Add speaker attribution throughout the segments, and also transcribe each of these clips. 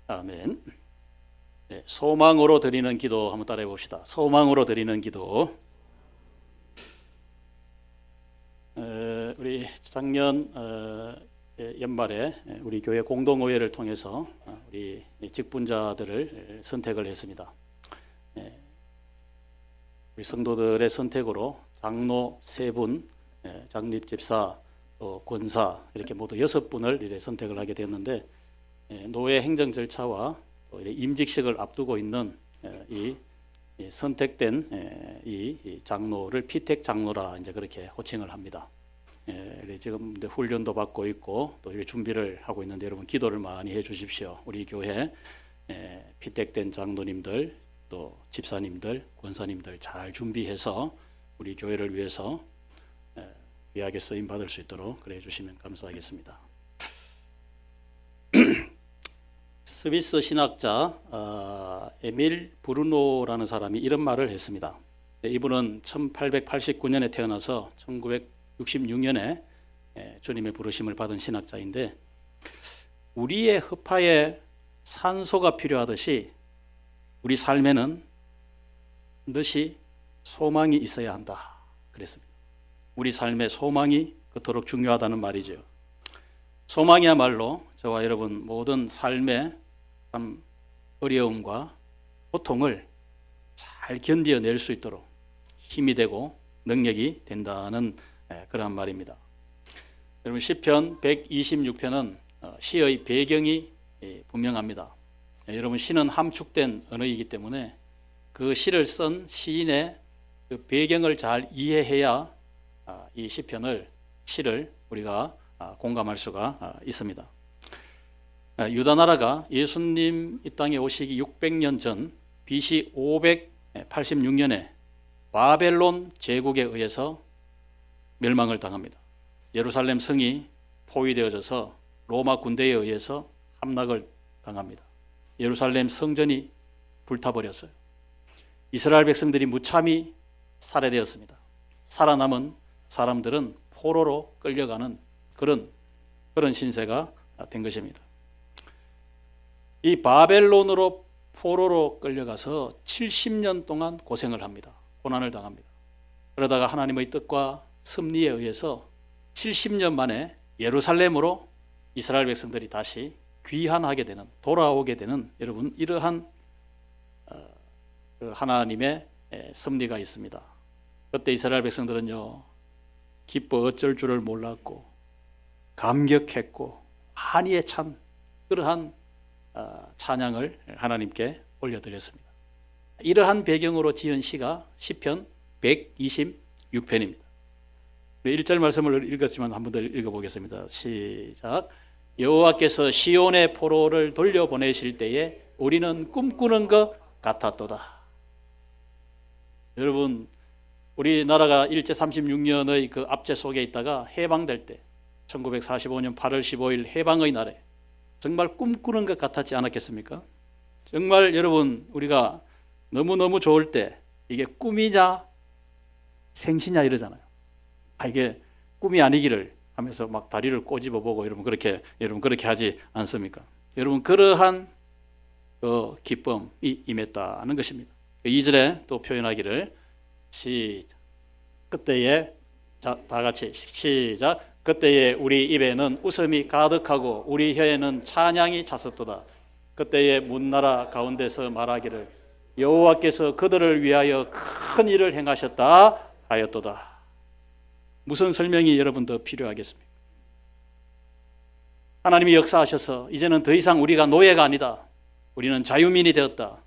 Speaker 1: 아멘. 네, 소망으로 드리는 기도 한번 따라해 봅시다. 소망으로 드리는 기도. 우리 작년 연말에 우리 교회 공동의회를 통해서 우리 직분자들을 선택을 했습니다. 우리 성도들의 선택으로 장로 3분, 장립집사, 또 권사 이렇게 모두 6분을 이렇게 선택을 하게 되었는데, 노회 행정 절차와 또 임직식을 앞두고 있는 이 선택된 이 장로를 피택 장로라 이제 그렇게 호칭을 합니다. 지금 훈련도 받고 있고 또 준비를 하고 있는데, 여러분 기도를 많이 해주십시오. 우리 교회 피택된 장로님들, 또 집사님들, 권사님들 잘 준비해서 우리 교회를 위해서 귀하게 쓰임 받을 수 있도록 그래 주시면 감사하겠습니다. 스위스 신학자 에밀 브루노라는 사람이 이런 말을 했습니다. 이분은 1889년에 태어나서 1966년에 주님의 부르심을 받은 신학자인데, 우리의 허파에 산소가 필요하듯이 우리 삶에는 반드시 소망이 있어야 한다 그랬습니다. 우리 삶의 소망이 그토록 중요하다는 말이죠. 소망이야말로 저와 여러분 모든 삶의 참 어려움과 고통을 잘 견뎌낼 수 있도록 힘이 되고 능력이 된다는 그런 말입니다. 여러분 시편 126편은 시의 배경이 분명합니다. 여러분 시는 함축된 언어이기 때문에 그 시를 쓴 시인의 그 배경을 잘 이해해야 이 시를 우리가 공감할 수가 있습니다. 유다 나라가 예수님 이 땅에 오시기 600년 전 BC 586년에 바벨론 제국에 의해서 멸망을 당합니다. 예루살렘 성이 포위되어져서 로마 군대에 의해서 함락을 당합니다. 예루살렘 성전이 불타버렸어요. 이스라엘 백성들이 무참히 살해되었습니다. 살아남은 사람들은 포로로 끌려가는 그런 신세가 된 것입니다. 이 바벨론으로 포로로 끌려가서 70년 동안 고생을 합니다. 고난을 당합니다. 그러다가 하나님의 뜻과 섭리에 의해서 70년 만에 예루살렘으로 이스라엘 백성들이 다시 귀환하게 되는, 돌아오게 되는, 여러분 이러한 하나님의 섭리가 있습니다. 그때 이스라엘 백성들은요, 기뻐 어쩔 줄을 몰랐고 감격했고 환희에 찬 그러한 찬양을 하나님께 올려드렸습니다. 이러한 배경으로 지은 시가 시편 126편입니다. 1절 말씀을 읽었지만 한 번 더 읽어보겠습니다. 시작. 여호와께서 시온의 포로를 돌려보내실 때에 우리는 꿈꾸는 것 같았도다. 여러분, 우리나라가 일제 36년의 그 압제 속에 있다가 해방될 때 1945년 8월 15일 해방의 날에 정말 꿈꾸는 것 같았지 않았겠습니까? 정말 여러분, 우리가 너무너무 좋을 때 이게 꿈이냐 생시냐 이러잖아요. 이게 꿈이 아니기를 하면서 막 다리를 꼬집어 보고 여러분 그렇게 하지 않습니까? 여러분 그러한 그 기쁨이 임했다는 것입니다. 2절에 또 표현하기를 시작. 그때에 다 같이 시작. 그때에 우리 입에는 웃음이 가득하고 우리 혀에는 찬양이 찼었도다. 그때에 문나라 가운데서 말하기를 여호와께서 그들을 위하여 큰 일을 행하셨다 하였도다. 무슨 설명이 여러분 더 필요하겠습니까? 하나님이 역사하셔서 이제는 더 이상 우리가 노예가 아니다. 우리는 자유민이 되었다.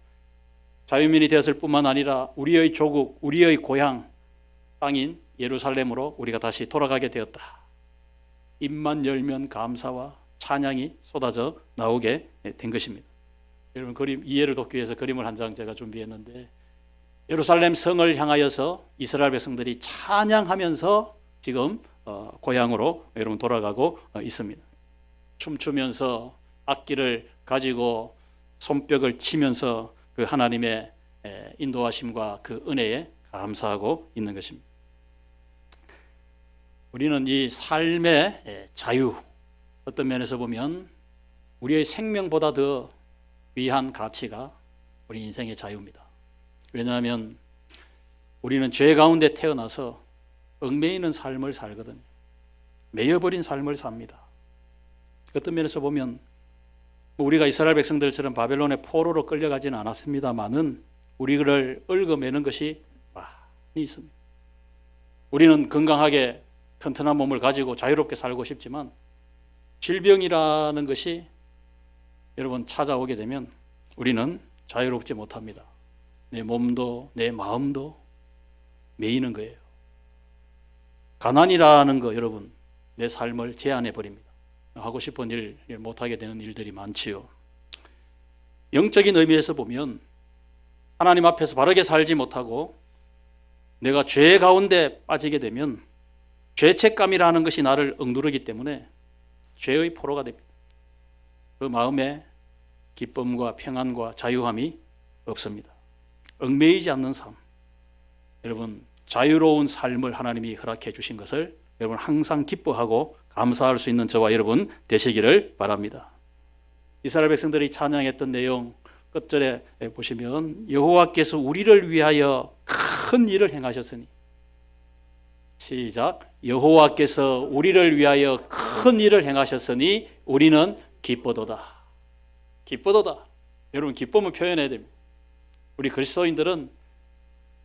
Speaker 1: 자유민이 되었을 뿐만 아니라 우리의 조국, 우리의 고향 땅인 예루살렘으로 우리가 다시 돌아가게 되었다. 입만 열면 감사와 찬양이 쏟아져 나오게 된 것입니다. 여러분 그림 이해를 돕기 위해서 그림을 한 장 제가 준비했는데, 예루살렘 성을 향하여서 이스라엘 백성들이 찬양하면서 지금 고향으로 여러분 돌아가고 있습니다. 춤추면서 악기를 가지고 손뼉을 치면서 그 하나님의 인도하심과 그 은혜에 감사하고 있는 것입니다. 우리는 이 삶의 자유, 어떤 면에서 보면 우리의 생명보다 더 위한 가치가 우리 인생의 자유입니다. 왜냐하면 우리는 죄 가운데 태어나서 얽매이는 삶을 살거든요. 매여버린 삶을 삽니다. 어떤 면에서 보면 우리가 이스라엘 백성들처럼 바벨론의 포로로 끌려가지는 않았습니다만은 우리를 얽어매는 것이 많이 있습니다. 우리는 건강하게 튼튼한 몸을 가지고 자유롭게 살고 싶지만 질병이라는 것이 여러분 찾아오게 되면 우리는 자유롭지 못합니다. 내 몸도 내 마음도 매이는 거예요. 가난이라는 거 여러분 내 삶을 제한해 버립니다. 하고 싶은 일 못하게 되는 일들이 많지요. 영적인 의미에서 보면 하나님 앞에서 바르게 살지 못하고 내가 죄 가운데 빠지게 되면 죄책감이라는 것이 나를 억누르기 때문에 죄의 포로가 됩니다. 그 마음에 기쁨과 평안과 자유함이 없습니다. 얽매이지 않는 삶. 여러분 자유로운 삶을 하나님이 허락해 주신 것을 여러분 항상 기뻐하고 감사할 수 있는 저와 여러분 되시기를 바랍니다. 이스라엘 백성들이 찬양했던 내용 끝절에 보시면 여호와께서 우리를 위하여 큰 일을 행하셨으니 시작 여호와께서 우리를 위하여 큰 일을 행하셨으니 우리는 기쁘도다. 기쁘도다. 여러분 기쁨을 표현해야 됩니다. 우리 그리스도인들은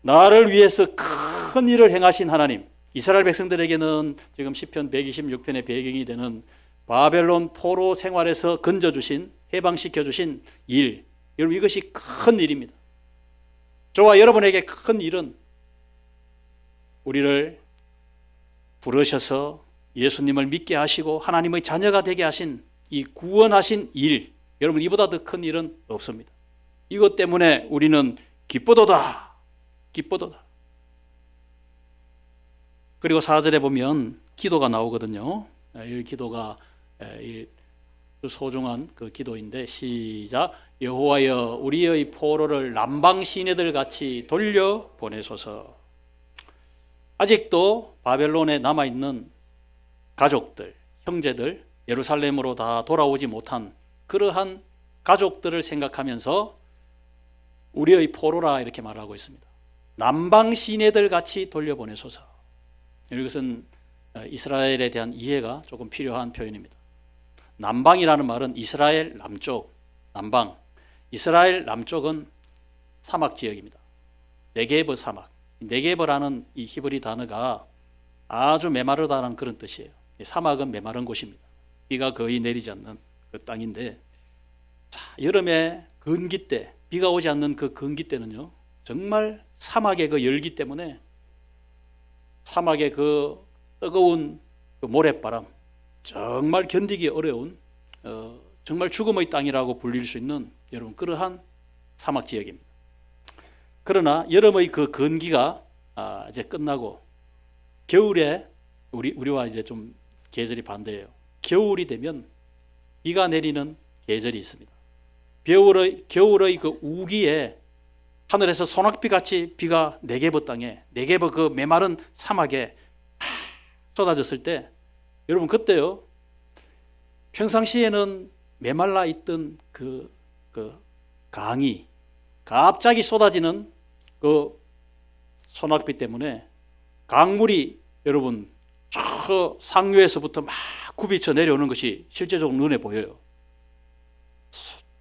Speaker 1: 나를 위해서 큰 일을 행하신 하나님, 이스라엘 백성들에게는 지금 시편 126편의 배경이 되는 바벨론 포로 생활에서 건져주신, 해방시켜주신 일, 여러분 이것이 큰 일입니다. 저와 여러분에게 큰 일은 우리를 부르셔서 예수님을 믿게 하시고 하나님의 자녀가 되게 하신 이 구원하신 일, 여러분 이보다 더 큰 일은 없습니다. 이것 때문에 우리는 기쁘도다. 기쁘도다. 그리고 4절에 보면 기도가 나오거든요. 이 기도가 소중한 그 기도인데 시작 여호와여 우리의 포로를 남방 시내들 같이 돌려 보내소서. 아직도 바벨론에 남아있는 가족들, 형제들 예루살렘으로 다 돌아오지 못한 그러한 가족들을 생각하면서 우리의 포로라 이렇게 말하고 있습니다. 남방 시내들 같이 돌려보내소서. 이것은 이스라엘에 대한 이해가 조금 필요한 표현입니다. 남방이라는 말은 이스라엘 남쪽, 남방. 이스라엘 남쪽은 사막 지역입니다. 네게브 사막. 네게브라는 이 히브리 단어가 아주 메마르다는 그런 뜻이에요. 사막은 메마른 곳입니다. 비가 거의 내리지 않는 그 땅인데, 자, 여름에 건기 때, 비가 오지 않는 그 건기 때는요, 정말 사막의 그 열기 때문에 사막의 그 뜨거운 그 모래바람, 정말 견디기 어려운 정말 죽음의 땅이라고 불릴 수 있는 여러분 그러한 사막 지역입니다. 그러나 여름의 그 건기가 이제 끝나고 겨울에 우리와 이제 좀 계절이 반대예요. 겨울이 되면 비가 내리는 계절이 있습니다. 겨울의 그 우기에 하늘에서 소낙비같이 비가 네게브 땅에, 네게브 그 메마른 사막에 쏟아졌을 때 여러분 그때요, 평상시에는 메말라 있던 그 강이 갑자기 쏟아지는 그 소낙비 때문에 강물이 여러분 저 상류에서부터 막 굽이쳐 내려오는 것이 실제적으로 눈에 보여요.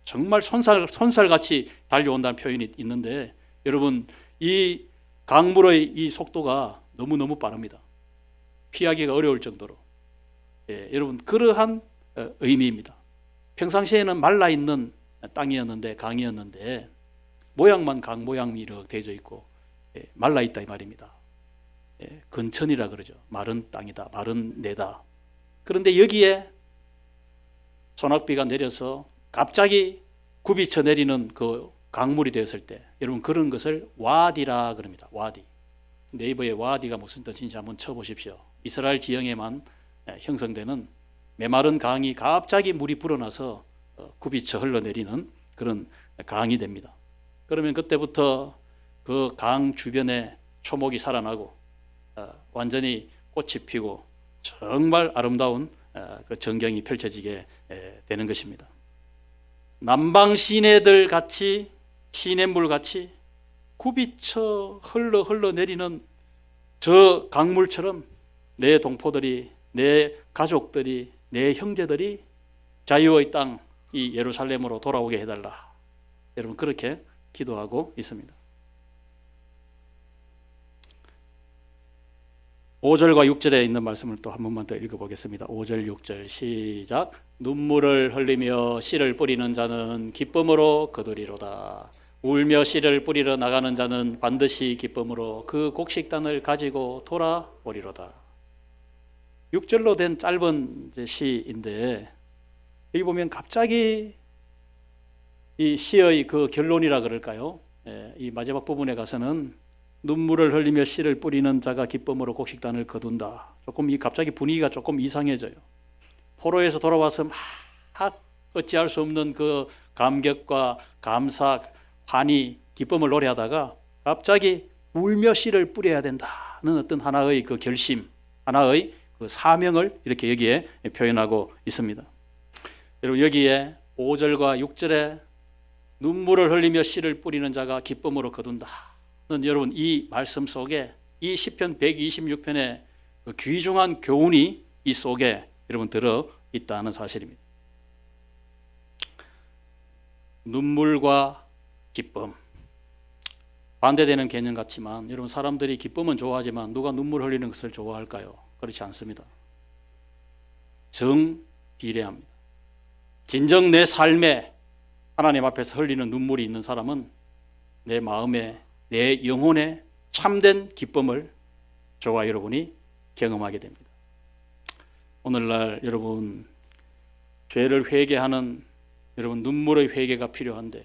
Speaker 1: 정말 손살같이 달려온다는 표현이 있는데 여러분 이 강물의 이 속도가 너무너무 빠릅니다. 피하기가 어려울 정도로. 여러분 그러한 의미입니다. 평상시에는 말라있는 땅이었는데 강이었는데 모양만 강 모양이 이렇게 되어져 있고 말라있다 이 말입니다. 근천이라 그러죠. 마른 땅이다. 마른 내다. 그런데 여기에 소낙비가 내려서 갑자기 굽이쳐 내리는 그 강물이 되었을 때 여러분 그런 것을 와디라 그럽니다. 와디. 네이버에 와디가 무슨 뜻인지 한번 쳐보십시오. 이스라엘 지형에만 형성되는 메마른 강이 갑자기 물이 불어나서 굽이쳐 흘러내리는 그런 강이 됩니다. 그러면 그때부터 그 강 주변에 초목이 살아나고 완전히 꽃이 피고 정말 아름다운 그 전경이 펼쳐지게 되는 것입니다. 남방 시내들 같이 시냇물 같이 굽이쳐 흘러내리는 저 강물처럼 내 동포들이, 내 가족들이, 내 형제들이 자유의 땅 이 예루살렘으로 돌아오게 해달라. 여러분 그렇게 기도하고 있습니다. 5절과 6절에 있는 말씀을 또 한 번만 더 읽어보겠습니다. 5절 6절 시작. 눈물을 흘리며 씨를 뿌리는 자는 기쁨으로 거두리로다. 울며 씨를 뿌리러 나가는 자는 반드시 기쁨으로 그 곡식단을 가지고 돌아오리로다. 6절로 된 짧은 시인데 여기 보면 갑자기 이 시의 그 결론이라 그럴까요? 이 마지막 부분에 가서는 눈물을 흘리며 씨를 뿌리는 자가 기쁨으로 곡식단을 거둔다. 조금 이 갑자기 분위기가 조금 이상해져요. 포로에서 돌아와서 막 어찌할 수 없는 그 감격과 감사, 환희, 기쁨을 노래하다가 갑자기 울며 씨를 뿌려야 된다는 어떤 하나의 그 결심, 하나의 그 사명을 이렇게 여기에 표현하고 있습니다. 여러분 여기에 5절과 6절에 눈물을 흘리며 씨를 뿌리는 자가 기쁨으로 거둔다. 여러분 이 말씀 속에 이 시편 126편의 그 귀중한 교훈이 이 속에 여러분 들어 있다는 사실입니다. 눈물과 기쁨 반대되는 개념 같지만 여러분 사람들이 기쁨은 좋아하지만 누가 눈물 흘리는 것을 좋아할까요? 그렇지 않습니다. 정비례합니다. 진정 내 삶에 하나님 앞에서 흘리는 눈물이 있는 사람은 내 마음에 내 영혼에 참된 기쁨을 저와 여러분이 경험하게 됩니다. 오늘날 여러분 죄를 회개하는 여러분 눈물의 회개가 필요한데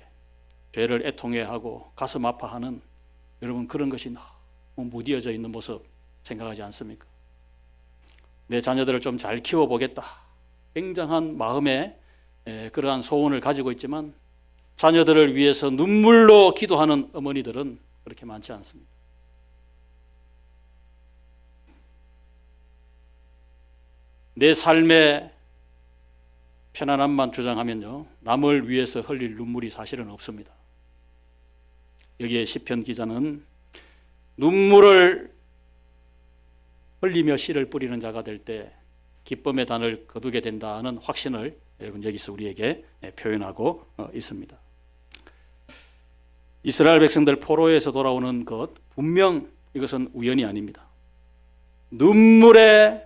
Speaker 1: 죄를 애통해하고 가슴 아파하는 여러분 그런 것이 너무 무디어져 있는 모습 생각하지 않습니까? 내 자녀들을 좀 잘 키워보겠다. 굉장한 마음에 그러한 소원을 가지고 있지만 자녀들을 위해서 눈물로 기도하는 어머니들은 그렇게 많지 않습니다. 내 삶의 편안함만 주장하면요 남을 위해서 흘릴 눈물이 사실은 없습니다. 여기에 시편 기자는 눈물을 흘리며 씨를 뿌리는 자가 될 때 기쁨의 단을 거두게 된다는 확신을 여러분 여기서 우리에게 표현하고 있습니다. 이스라엘 백성들 포로에서 돌아오는 것 분명 이것은 우연이 아닙니다. 눈물에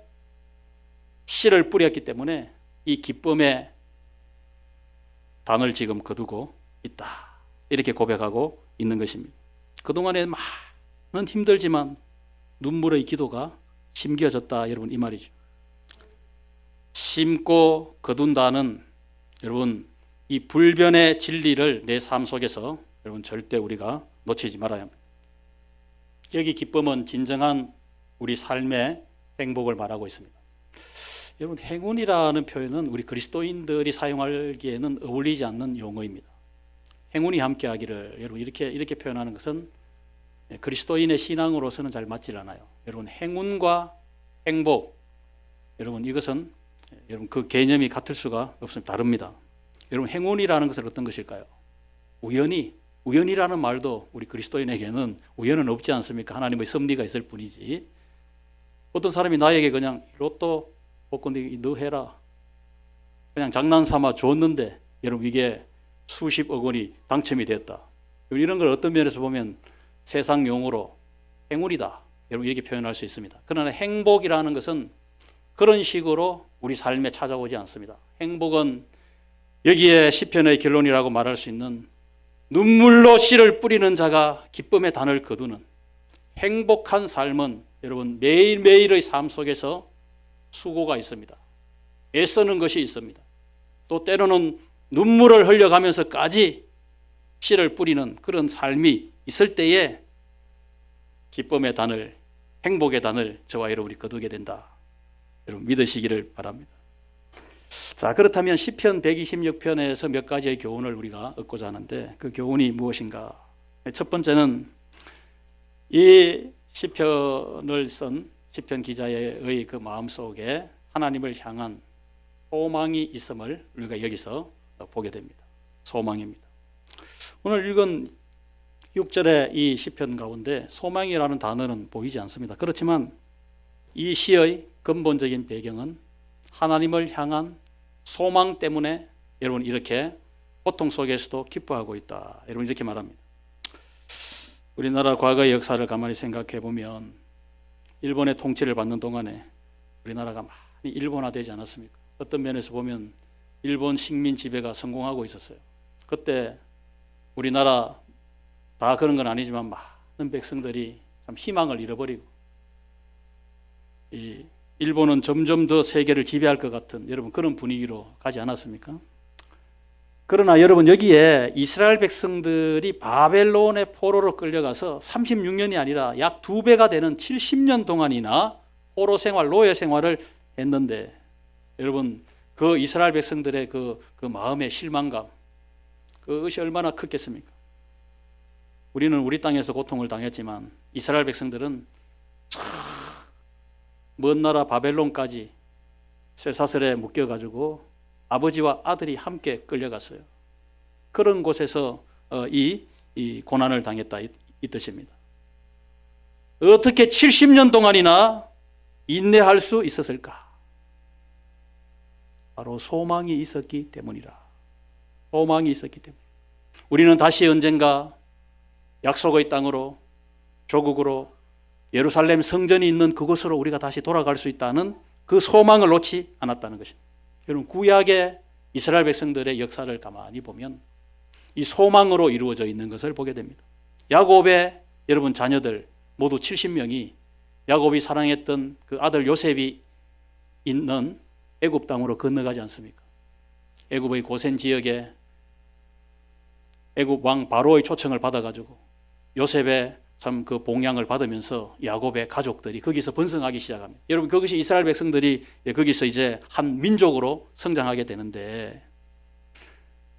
Speaker 1: 씨를 뿌렸기 때문에 이 기쁨의 단을 지금 거두고 있다. 이렇게 고백하고 있는 것입니다. 그동안에 많은 힘들지만 눈물의 기도가 심겨졌다. 여러분 이 말이죠. 심고 거둔다는 여러분 이 불변의 진리를 내 삶 속에서 여러분 절대 우리가 놓치지 말아야 합니다. 여기 기쁨은 진정한 우리 삶의 행복을 말하고 있습니다. 여러분 행운이라는 표현은 우리 그리스도인들이 사용하기에는 어울리지 않는 용어입니다. 행운이 함께하기를 여러분 이렇게 표현하는 것은 그리스도인의 신앙으로서는 잘 맞질 않아요. 여러분 행운과 행복 여러분 이것은 여러분 그 개념이 같을 수가 없습니다. 다릅니다. 여러분 행운이라는 것은 어떤 것일까요? 우연이라는 말도 우리 그리스도인에게는 우연은 없지 않습니까? 하나님의 섭리가 있을 뿐이지. 어떤 사람이 나에게 그냥 로또 복권 너 해라 그냥 장난삼아 줬는데 여러분 이게 수십억 원이 당첨이 됐다. 이런 걸 어떤 면에서 보면 세상 용어로 행운이다. 여러분 이렇게 표현할 수 있습니다. 그러나 행복이라는 것은 그런 식으로 우리 삶에 찾아오지 않습니다. 행복은 여기에 시편의 결론이라고 말할 수 있는 눈물로 씨를 뿌리는 자가 기쁨의 단을 거두는 행복한 삶은 여러분 매일매일의 삶 속에서 수고가 있습니다. 애쓰는 것이 있습니다. 또 때로는 눈물을 흘려가면서까지 씨를 뿌리는 그런 삶이 있을 때에 기쁨의 단을 행복의 단을 저와 여러분이 거두게 된다. 여러분 믿으시기를 바랍니다. 자 그렇다면 시편 126편에서 몇 가지의 교훈을 우리가 얻고자 하는데 그 교훈이 무엇인가? 첫 번째는 이 시편을 쓴 시편 기자의 그 마음속에 하나님을 향한 소망이 있음을 우리가 여기서 보게 됩니다. 소망입니다. 오늘 읽은 6절의 이 시편 가운데 소망이라는 단어는 보이지 않습니다. 그렇지만 이 시의 근본적인 배경은 하나님을 향한 소망 때문에 여러분 이렇게 고통 속에서도 기뻐하고 있다. 여러분 이렇게 말합니다. 우리나라 과거의 역사를 가만히 생각해 보면 일본의 통치를 받는 동안에 우리나라가 많이 일본화되지 않았습니까? 어떤 면에서 보면 일본 식민 지배가 성공하고 있었어요. 그때 우리나라 다 그런 건 아니지만 많은 백성들이 참 희망을 잃어버리고 이 일본은 점점 더 세계를 지배할 것 같은 여러분 그런 분위기로 가지 않았습니까? 그러나 여러분 여기에 이스라엘 백성들이 바벨론의 포로로 끌려가서 36년이 아니라 약 2배가 되는 70년 동안이나 포로 생활, 노예 생활을 했는데 여러분 그 이스라엘 백성들의 그 마음의 실망감 그것이 얼마나 컸겠습니까? 우리는 우리 땅에서 고통을 당했지만 이스라엘 백성들은 먼 나라 바벨론까지 쇠사슬에 묶여가지고 아버지와 아들이 함께 끌려갔어요. 그런 곳에서 이 고난을 당했다 이 뜻입니다. 어떻게 70년 동안이나 인내할 수 있었을까? 바로 소망이 있었기 때문이라. 소망이 있었기 때문에 우리는 다시 언젠가 약속의 땅으로 조국으로 예루살렘 성전이 있는 그곳으로 우리가 다시 돌아갈 수 있다는 그 소망을 놓지 않았다는 것입니다. 여러분 구약의 이스라엘 백성들의 역사를 가만히 보면 이 소망으로 이루어져 있는 것을 보게 됩니다. 야곱의 여러분 자녀들 모두 70명이 야곱이 사랑했던 그 아들 요셉이 있는 애굽 땅으로 건너가지 않습니까? 애굽의 고센 지역에 애굽 왕 바로의 초청을 받아가지고 요셉의 참 그 봉양을 받으면서 야곱의 가족들이 거기서 번성하기 시작합니다. 여러분 그것이 이스라엘 백성들이 거기서 이제 한 민족으로 성장하게 되는데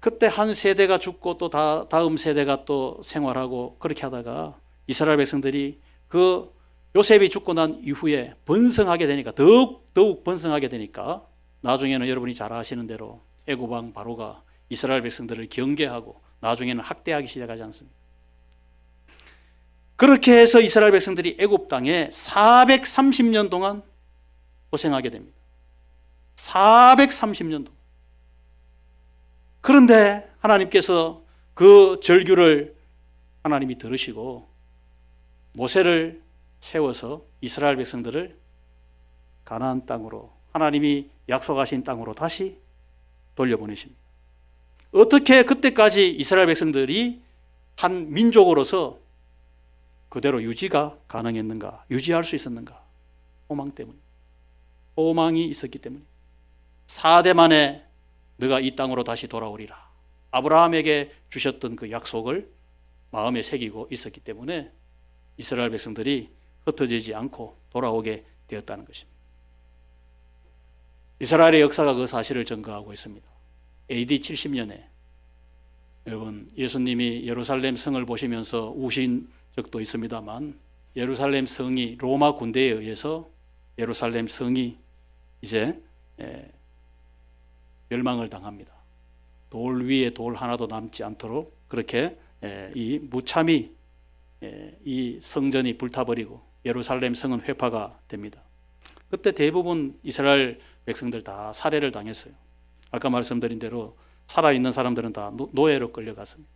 Speaker 1: 그때 한 세대가 죽고 또 다음 세대가 또 생활하고 그렇게 하다가 이스라엘 백성들이 그 요셉이 죽고 난 이후에 번성하게 되니까 더욱 번성하게 되니까 나중에는 여러분이 잘 아시는 대로 애굽 왕 바로가 이스라엘 백성들을 경계하고 나중에는 학대하기 시작하지 않습니까? 그렇게 해서 이스라엘 백성들이 애굽 땅에 430년 동안 고생하게 됩니다. 430년 동안. 그런데 하나님께서 그 절규를 하나님이 들으시고 모세를 세워서 이스라엘 백성들을 가나안 땅으로 하나님이 약속하신 땅으로 다시 돌려보내십니다. 어떻게 그때까지 이스라엘 백성들이 한 민족으로서 그대로 유지가 가능했는가? 유지할 수 있었는가? 소망 때문에. 소망이 있었기 때문에. 4대 만에 너가 이 땅으로 다시 돌아오리라. 아브라함에게 주셨던 그 약속을 마음에 새기고 있었기 때문에 이스라엘 백성들이 흩어지지 않고 돌아오게 되었다는 것입니다. 이스라엘의 역사가 그 사실을 증거하고 있습니다. AD 70년에 여러분 예수님이 예루살렘 성을 보시면서 우신 적도 있습니다만 예루살렘 성이 로마 군대에 의해서 예루살렘 성이 이제 멸망을 당합니다. 돌 위에 돌 하나도 남지 않도록 그렇게 이 무참히 이 성전이 불타버리고 예루살렘 성은 회파가 됩니다. 그때 대부분 이스라엘 백성들 다 살해를 당했어요. 아까 말씀드린 대로 살아있는 사람들은 다 노예로 끌려갔습니다.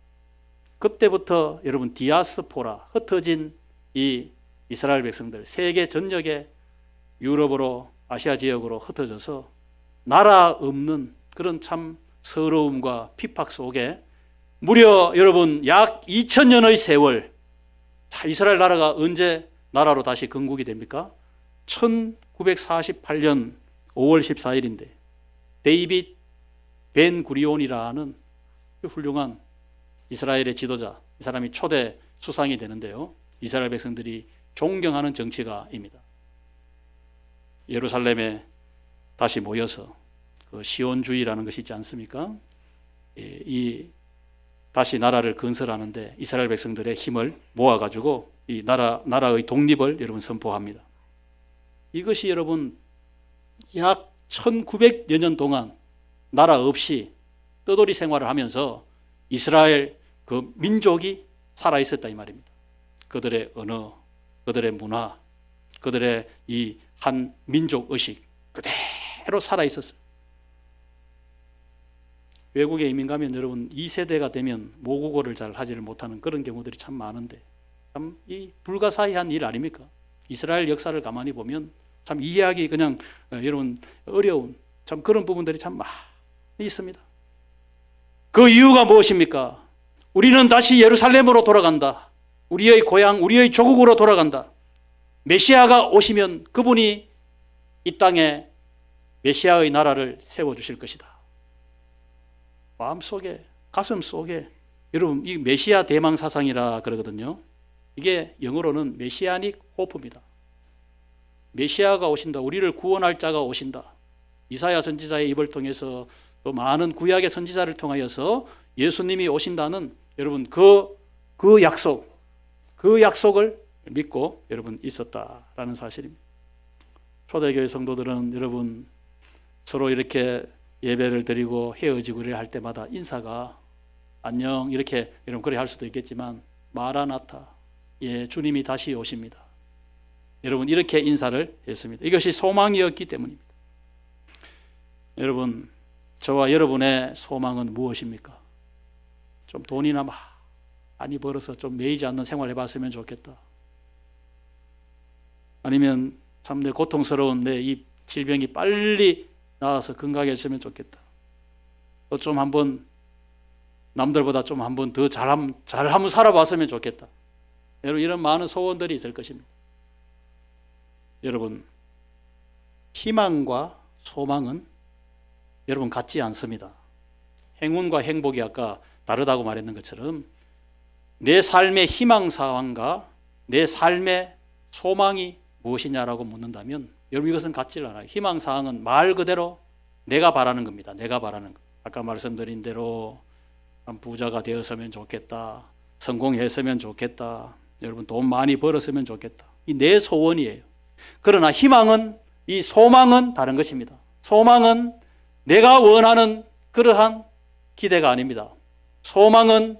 Speaker 1: 그때부터 여러분 디아스포라 흩어진 이 이스라엘 백성들 세계 전역에 유럽으로 아시아 지역으로 흩어져서 나라 없는 그런 참 서러움과 핍박 속에 무려 여러분 약 2000년의 세월 이스라엘 나라가 언제 나라로 다시 건국이 됩니까? 1948년 5월 14일인데 데이빗 벤 구리온이라는 훌륭한 이스라엘의 지도자, 이 사람이 초대 수상이 되는데요. 이스라엘 백성들이 존경하는 정치가입니다. 예루살렘에 다시 모여서 그 시온주의라는 것이 있지 않습니까? 이 다시 나라를 건설하는데 이스라엘 백성들의 힘을 모아가지고 이 나라의 독립을 여러분 선포합니다. 이것이 여러분 약 1900여 년 동안 나라 없이 떠돌이 생활을 하면서 이스라엘 그 민족이 살아있었다 이 말입니다. 그들의 언어, 그들의 문화, 그들의 이 한 민족 의식 그대로 살아있었어요. 외국에 이민 가면 여러분 2세대가 되면 모국어를 잘 하지를 못하는 그런 경우들이 참 많은데 참 이 불가사의한 일 아닙니까? 이스라엘 역사를 가만히 보면 참 이해하기 그냥 여러분 어려운 참 그런 부분들이 참 많이 있습니다. 그 이유가 무엇입니까? 우리는 다시 예루살렘으로 돌아간다. 우리의 고향, 우리의 조국으로 돌아간다. 메시아가 오시면 그분이 이 땅에 메시아의 나라를 세워주실 것이다. 마음속에, 가슴속에 여러분 이 메시아 대망 사상이라 그러거든요. 이게 영어로는 메시아닉 호프입니다. 메시아가 오신다. 우리를 구원할 자가 오신다. 이사야 선지자의 입을 통해서 또 많은 구약의 선지자를 통하여서 예수님이 오신다는 여러분 그 약속을 믿고 여러분 있었다라는 사실입니다. 초대교회 성도들은 여러분 서로 이렇게 예배를 드리고 헤어지고 할 때마다 인사가 안녕 이렇게 여러분 그래 할 수도 있겠지만 마라나타, 예, 주님이 다시 오십니다. 여러분 이렇게 인사를 했습니다. 이것이 소망이었기 때문입니다. 여러분 저와 여러분의 소망은 무엇입니까? 좀 돈이나 많이 벌어서 좀 매이지 않는 생활을 해봤으면 좋겠다. 아니면 참 내 고통스러운 내 이 질병이 빨리 나아서 건강해졌으면 좋겠다. 또 좀 한번 남들보다 좀 한번 더 잘 한번 살아봤으면 좋겠다. 여러분 이런 많은 소원들이 있을 것입니다. 여러분 희망과 소망은 여러분 같지 않습니다. 행운과 행복이 아까 다르다고 말했는 것처럼 내 삶의 희망사항과 내 삶의 소망이 무엇이냐라고 묻는다면 여러분 이것은 같지 않아요. 희망사항은 말 그대로 내가 바라는 겁니다. 내가 바라는 것. 아까 말씀드린 대로 부자가 되었으면 좋겠다. 성공했으면 좋겠다. 여러분 돈 많이 벌었으면 좋겠다. 이 내 소원이에요. 그러나 희망은 이 소망은 다른 것입니다. 소망은 내가 원하는 그러한 기대가 아닙니다. 소망은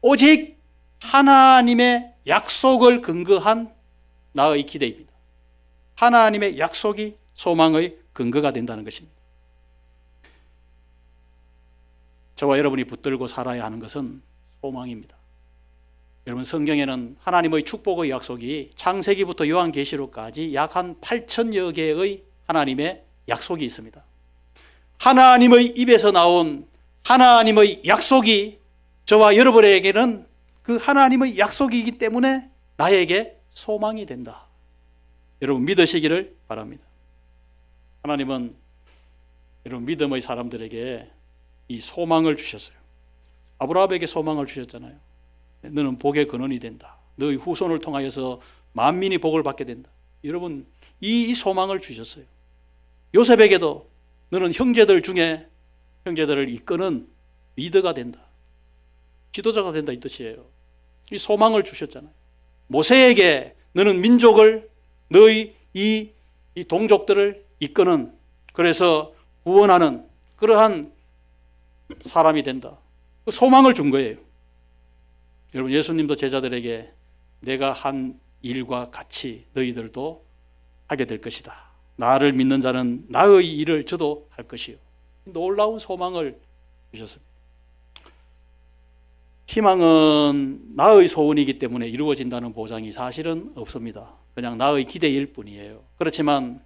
Speaker 1: 오직 하나님의 약속을 근거한 나의 기대입니다. 하나님의 약속이 소망의 근거가 된다는 것입니다. 저와 여러분이 붙들고 살아야 하는 것은 소망입니다. 여러분 성경에는 하나님의 축복의 약속이 창세기부터 요한계시록까지 약 한 8천여 개의 하나님의 약속이 있습니다. 하나님의 입에서 나온 하나님의 약속이 저와 여러분에게는 그 하나님의 약속이기 때문에 나에게 소망이 된다. 여러분 믿으시기를 바랍니다. 하나님은 여러분 믿음의 사람들에게 이 소망을 주셨어요. 아브라함에게 소망을 주셨잖아요. 너는 복의 근원이 된다. 너의 후손을 통하여서 만민이 복을 받게 된다. 여러분 이 소망을 주셨어요. 요셉에게도 너는 형제들 중에 형제들을 이끄는 리더가 된다. 지도자가 된다 이 뜻이에요. 이 소망을 주셨잖아요. 모세에게 너는 민족을 너희 이 동족들을 이끄는 그래서 구원하는 그러한 사람이 된다. 그 소망을 준 거예요. 여러분 예수님도 제자들에게 내가 한 일과 같이 너희들도 하게 될 것이다. 나를 믿는 자는 나의 일을 저도 할 것이요. 놀라운 소망을 주셨습니다. 희망은 나의 소원이기 때문에 이루어진다는 보장이 사실은 없습니다. 그냥 나의 기대일 뿐이에요. 그렇지만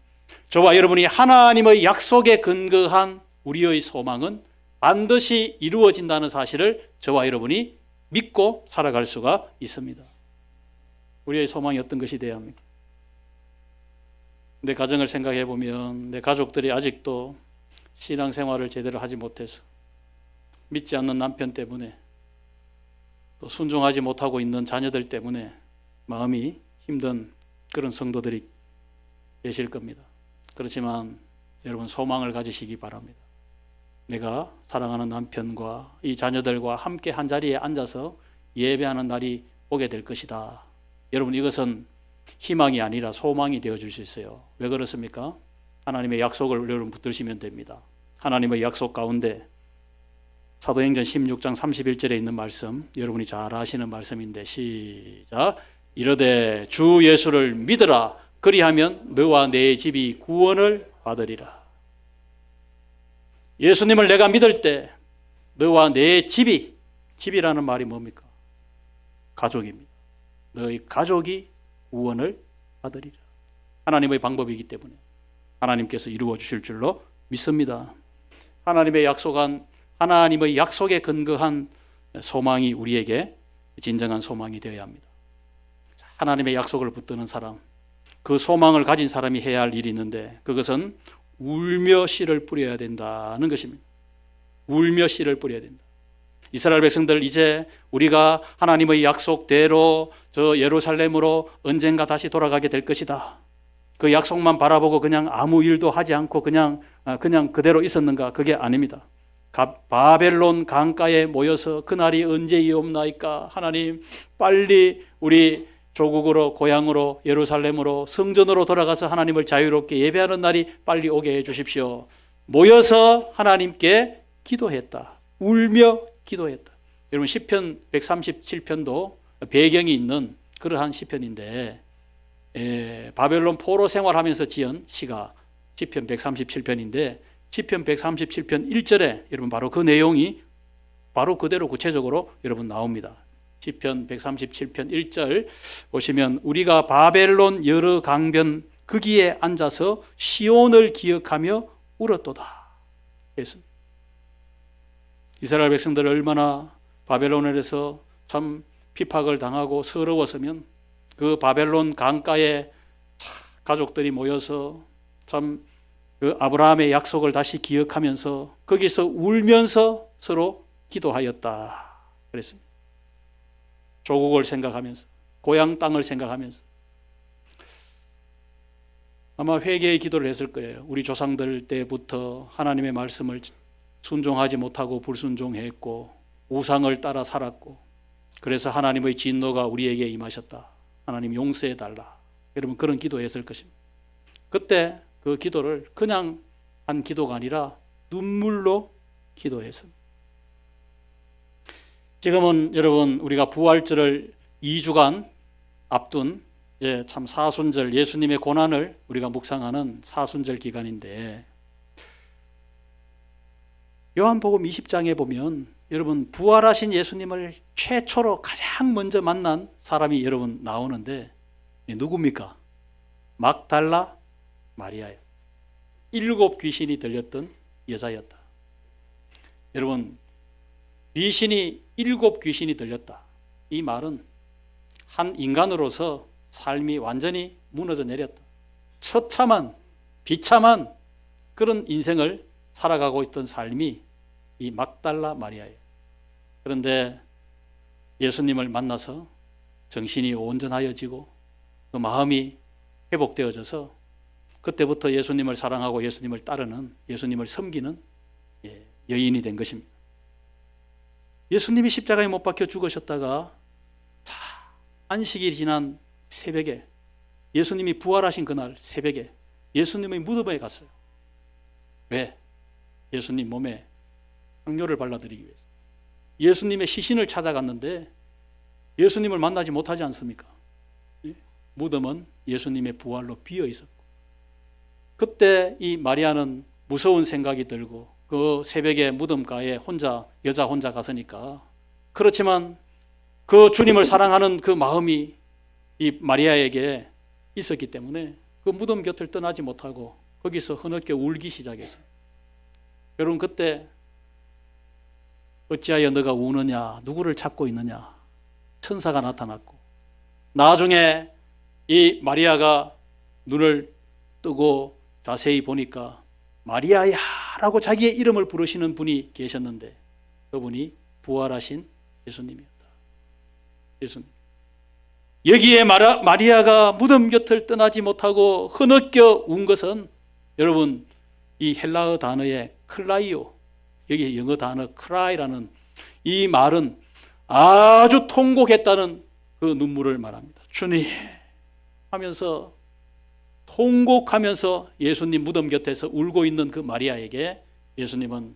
Speaker 1: 저와 여러분이 하나님의 약속에 근거한 우리의 소망은 반드시 이루어진다는 사실을 저와 여러분이 믿고 살아갈 수가 있습니다. 우리의 소망이 어떤 것이 되어야 합니까? 내 가정을 생각해 보면 내 가족들이 아직도 신앙생활을 제대로 하지 못해서 믿지 않는 남편 때문에 또 순종하지 못하고 있는 자녀들 때문에 마음이 힘든 그런 성도들이 계실 겁니다. 그렇지만 여러분 소망을 가지시기 바랍니다. 내가 사랑하는 남편과 이 자녀들과 함께 한 자리에 앉아서 예배하는 날이 오게 될 것이다. 여러분 이것은 희망이 아니라 소망이 되어줄 수 있어요. 왜 그렇습니까? 하나님의 약속을 여러분 붙드시면 됩니다. 하나님의 약속 가운데 사도행전 16장 31절에 있는 말씀, 여러분이 잘 아시는 말씀인데 시작. 이르되 주 예수를 믿으라. 그리하면 너와 내 집이 구원을 받으리라. 예수님을 내가 믿을 때 너와 내 집이, 집이라는 말이 뭡니까? 가족입니다. 너희 가족이 구원을 받으리라. 하나님의 방법이기 때문에 하나님께서 이루어 주실 줄로 믿습니다. 하나님의 약속에 근거한 소망이 우리에게 진정한 소망이 되어야 합니다. 하나님의 약속을 붙드는 사람, 그 소망을 가진 사람이 해야 할 일이 있는데 그것은 울며 씨를 뿌려야 된다는 것입니다. 울며 씨를 뿌려야 된다. 이스라엘 백성들, 이제 우리가 하나님의 약속대로 저 예루살렘으로 언젠가 다시 돌아가게 될 것이다. 그 약속만 바라보고 그냥 아무 일도 하지 않고 그냥 그대로 있었는가? 그게 아닙니다. 바벨론 강가에 모여서 그날이 언제이옵나이까? 하나님, 빨리 우리 조국으로, 고향으로, 예루살렘으로, 성전으로 돌아가서 하나님을 자유롭게 예배하는 날이 빨리 오게 해 주십시오. 모여서 하나님께 기도했다. 울며 기도했다. 여러분, 시편 137편도 배경이 있는 그러한 시편인데, 바벨론 포로 생활하면서 지은 시가 시편 137편인데 시편 137편 1절에 여러분 바로 그 내용이 바로 그대로 구체적으로 여러분 나옵니다. 시편 137편 1절 보시면 우리가 바벨론 여러 강변 거기에 앉아서 시온을 기억하며 울었도다. 그래서 이스라엘 백성들 얼마나 바벨론에서 참 핍박을 당하고 서러웠으면 그 바벨론 강가에 가족들이 모여서 참 그 아브라함의 약속을 다시 기억하면서 거기서 울면서 서로 기도하였다. 그랬습니다. 조국을 생각하면서, 고향 땅을 생각하면서 아마 회개의 기도를 했을 거예요. 우리 조상들 때부터 하나님의 말씀을 순종하지 못하고 불순종했고 우상을 따라 살았고 그래서 하나님의 진노가 우리에게 임하셨다. 하나님 용서해달라. 여러분 그런 기도했을 것입니다. 그때 그 기도를 그냥 한 기도가 아니라 눈물로 기도했습니다. 지금은 여러분 우리가 부활절을 2주간 앞둔 이제 참 사순절, 예수님의 고난을 우리가 묵상하는 사순절 기간인데 요한복음 20장에 보면 여러분 부활하신 예수님을 최초로 가장 먼저 만난 사람이 여러분 나오는데 누굽니까? 막달라 마리아예요. 7 귀신이 들렸던 여자였다. 여러분 귀신이 7 귀신이 들렸다. 이 말은 한 인간으로서 삶이 완전히 무너져 내렸다. 처참한 비참한 그런 인생을 살아가고 있던 삶이 이 막달라 마리아예요. 그런데 예수님을 만나서 정신이 온전하여지고 그 마음이 회복되어져서 그때부터 예수님을 사랑하고 예수님을 따르는, 예수님을 섬기는 여인이 된 것입니다. 예수님이 십자가에 못 박혀 죽으셨다가 안식일이 지난 새벽에 예수님이 부활하신 그날 새벽에 예수님의 무덤에 갔어요. 왜? 예수님 몸에 향료를 발라드리기 위해서. 예수님의 시신을 찾아갔는데 예수님을 만나지 못하지 않습니까? 무덤은 예수님의 부활로 비어 있었고 그때 이 마리아는 무서운 생각이 들고 그 새벽에 무덤가에 여자 혼자 갔으니까 그렇지만 그 주님을 사랑하는 그 마음이 이 마리아에게 있었기 때문에 그 무덤 곁을 떠나지 못하고 거기서 흐느껴 울기 시작했어요. 여러분 그때 어찌하여 너가 우느냐, 누구를 찾고 있느냐, 천사가 나타났고 나중에 이 마리아가 눈을 뜨고 자세히 보니까 마리아야 라고 자기의 이름을 부르시는 분이 계셨는데 그분이 부활하신 예수님이었다. 예수님. 여기에 마리아가 무덤 곁을 떠나지 못하고 흐느껴 운 것은 여러분 이 헬라어 단어의 클라이오, 여기 영어 단어 크라이라는 이 말은 아주 통곡했다는 그 눈물을 말합니다. 주님 하면서 통곡하면서 예수님 무덤 곁에서 울고 있는 그 마리아에게 예수님은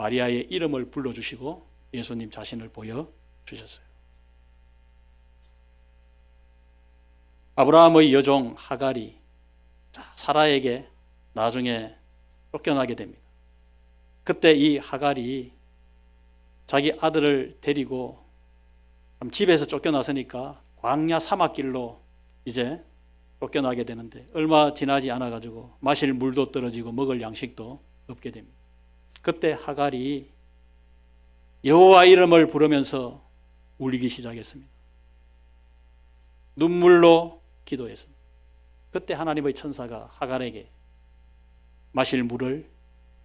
Speaker 1: 마리아의 이름을 불러주시고 예수님 자신을 보여주셨어요. 아브라함의 여종 하갈이 사라에게 나중에 쫓겨나게 됩니다. 그때 이 하갈이 자기 아들을 데리고 집에서 쫓겨났으니까 광야 사막길로 이제 쫓겨나게 되는데 얼마 지나지 않아 가지고 마실 물도 떨어지고 먹을 양식도 없게 됩니다. 그때 하갈이 여호와 이름을 부르면서 울기 시작했습니다. 눈물로 기도했습니다. 그때 하나님의 천사가 하갈에게 마실 물을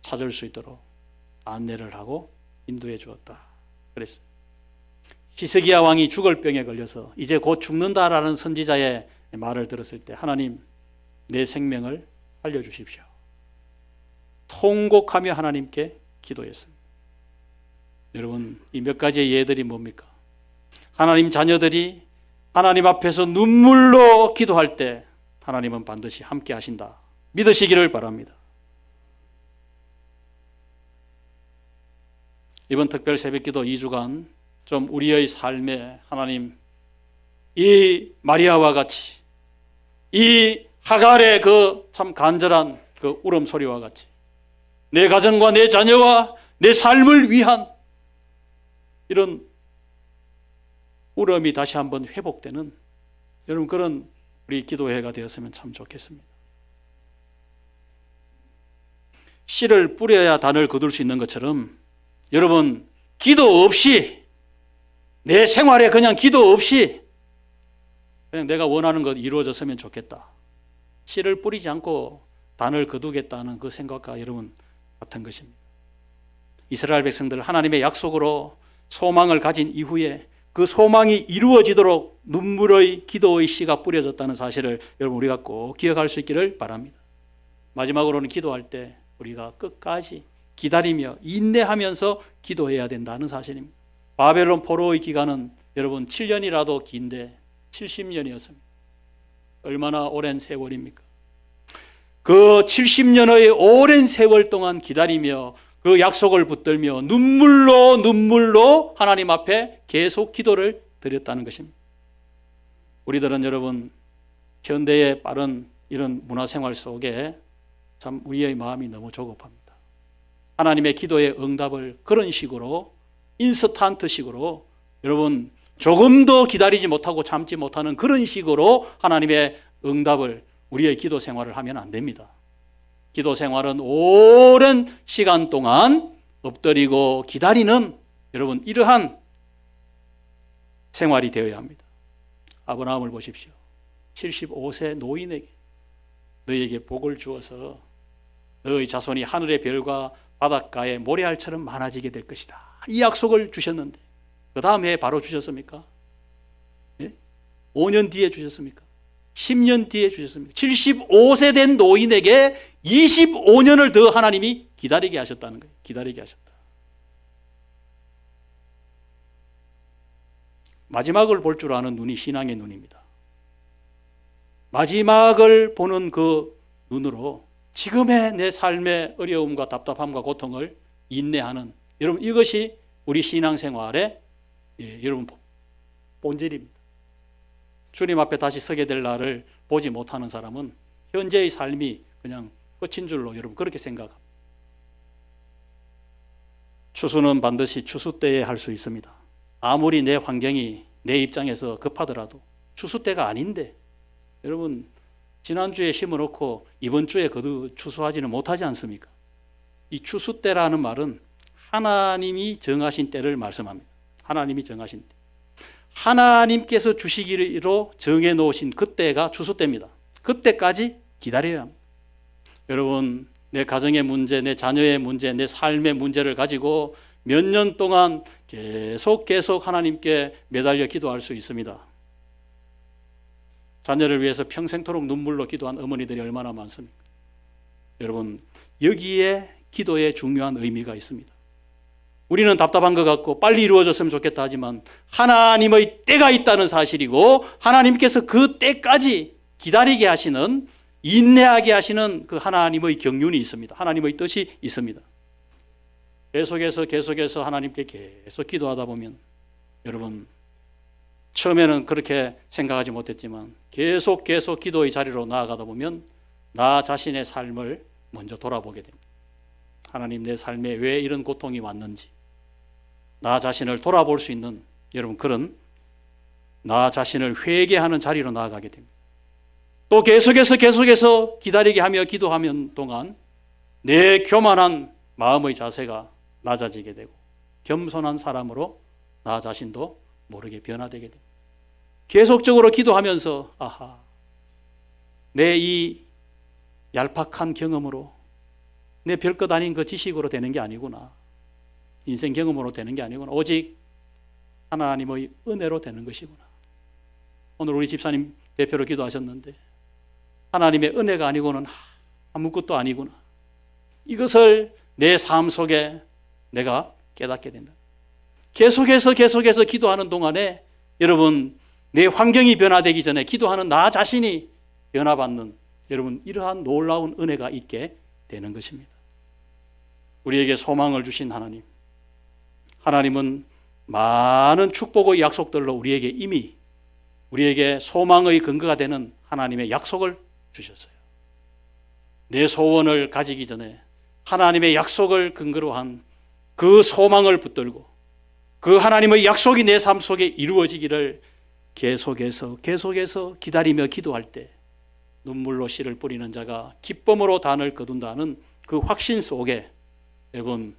Speaker 1: 찾을 수 있도록 안내를 하고 인도해 주었다 그랬어요. 히스기야 왕이 죽을 병에 걸려서 이제 곧 죽는다라는 선지자의 말을 들었을 때 하나님 내 생명을 살려주십시오. 통곡하며 하나님께 기도했습니다. 여러분, 이 몇 가지의 예들이 뭡니까? 하나님 자녀들이 하나님 앞에서 눈물로 기도할 때 하나님은 반드시 함께 하신다. 믿으시기를 바랍니다. 이번 특별 새벽기도 2주간 좀 우리의 삶에 하나님 이 마리아와 같이 이 하갈의 그 참 간절한 그 울음소리와 같이 내 가정과 내 자녀와 내 삶을 위한 이런 울음이 다시 한번 회복되는 여러분 그런 우리 기도회가 되었으면 참 좋겠습니다. 씨를 뿌려야 단을 거둘 수 있는 것처럼 여러분 기도 없이 내 생활에 그냥 기도 없이 그냥 내가 원하는 것 이루어졌으면 좋겠다. 씨를 뿌리지 않고 단을 거두겠다는 그 생각과 여러분 같은 것입니다. 이스라엘 백성들 하나님의 약속으로 소망을 가진 이후에 그 소망이 이루어지도록 눈물의 기도의 씨가 뿌려졌다는 사실을 여러분 우리가 꼭 기억할 수 있기를 바랍니다. 마지막으로는 기도할 때 우리가 끝까지 기다리며 인내하면서 기도해야 된다는 사실입니다. 바벨론 포로의 기간은 여러분 7년이라도 긴데 70년이었습니다. 얼마나 오랜 세월입니까? 그 70년의 오랜 세월 동안 기다리며 그 약속을 붙들며 눈물로 하나님 앞에 계속 기도를 드렸다는 것입니다. 우리들은 여러분 현대의 빠른 이런 문화생활 속에 참 우리의 마음이 너무 조급합니다. 하나님의 기도의 응답을 그런 식으로 인스턴트식으로 여러분 조금 더 기다리지 못하고 참지 못하는 그런 식으로 하나님의 응답을 우리의 기도 생활을 하면 안 됩니다. 기도 생활은 오랜 시간 동안 엎드리고 기다리는 여러분 이러한 생활이 되어야 합니다. 아브라함을 보십시오. 75세 노인에게 너에게 복을 주어서 너의 자손이 하늘의 별과 바닷가의 모래알처럼 많아지게 될 것이다. 이 약속을 주셨는데 그 다음 해에 바로 주셨습니까? 예? 5년 뒤에 주셨습니까? 10년 뒤에 주셨습니까? 75세 된 노인에게 25년을 더 하나님이 기다리게 하셨다는 거예요. 기다리게 하셨다. 마지막을 볼 줄 아는 눈이 신앙의 눈입니다. 마지막을 보는 그 눈으로 지금의 내 삶의 어려움과 답답함과 고통을 인내하는 여러분 이것이 우리 신앙생활의 여러분 본질입니다. 주님 앞에 다시 서게 될 날을 보지 못하는 사람은 현재의 삶이 그냥 끝인 줄로 여러분 그렇게 생각합니다. 추수는 반드시 추수 때에 할 수 있습니다. 아무리 내 환경이 내 입장에서 급하더라도 추수 때가 아닌데 여러분 지난주에 심어놓고 이번 주에 거두 추수하지는 못하지 않습니까? 이 추수 때라는 말은 하나님이 정하신 때를 말씀합니다. 하나님이 정하신 때. 하나님께서 주시기로 정해놓으신 그때가 추수 때입니다. 그때까지 기다려야 합니다. 여러분 내 가정의 문제, 내 자녀의 문제, 내 삶의 문제를 가지고 몇 년 동안 계속 하나님께 매달려 기도할 수 있습니다. 자녀를 위해서 평생토록 눈물로 기도한 어머니들이 얼마나 많습니까? 여러분 여기에 기도에 중요한 의미가 있습니다. 우리는 답답한 것 같고 빨리 이루어졌으면 좋겠다 하지만 하나님의 때가 있다는 사실이고 하나님께서 그 때까지 기다리게 하시는 인내하게 하시는 그 하나님의 경륜이 있습니다. 하나님의 뜻이 있습니다. 계속해서 하나님께 계속 기도하다 보면 여러분 처음에는 그렇게 생각하지 못했지만 계속 기도의 자리로 나아가다 보면 나 자신의 삶을 먼저 돌아보게 됩니다. 하나님, 내 삶에 왜 이런 고통이 왔는지 나 자신을 돌아볼 수 있는 여러분 그런 나 자신을 회개하는 자리로 나아가게 됩니다. 또 계속해서 기다리게 하며 기도하면 동안 내 교만한 마음의 자세가 낮아지게 되고 겸손한 사람으로 나 자신도 모르게 변화되게 됩니다. 계속적으로 기도하면서 아하, 내 이 얄팍한 경험으로 내 별것 아닌 그 지식으로 되는 게 아니구나. 인생 경험으로 되는 게 아니구나. 오직 하나님의 은혜로 되는 것이구나. 오늘 우리 집사님 대표로 기도하셨는데 하나님의 은혜가 아니고는 아무것도 아니구나. 이것을 내 삶 속에 내가 깨닫게 된다. 계속해서 기도하는 동안에 여러분 내 환경이 변화되기 전에 기도하는 나 자신이 변화받는 여러분 이러한 놀라운 은혜가 있게 되는 것입니다. 우리에게 소망을 주신 하나님, 하나님은 많은 축복의 약속들로 우리에게 이미 우리에게 소망의 근거가 되는 하나님의 약속을 주셨어요. 내 소원을 가지기 전에 하나님의 약속을 근거로 한 그 소망을 붙들고 그 하나님의 약속이 내 삶 속에 이루어지기를 계속해서 기다리며 기도할 때 눈물로 씨를 뿌리는 자가 기쁨으로 단을 거둔다는 그 확신 속에 여러분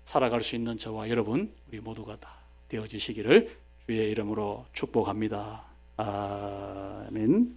Speaker 1: 살아갈 수 있는 저와 여러분 우리 모두가 다 되어지시기를 주의 이름으로 축복합니다. 아멘.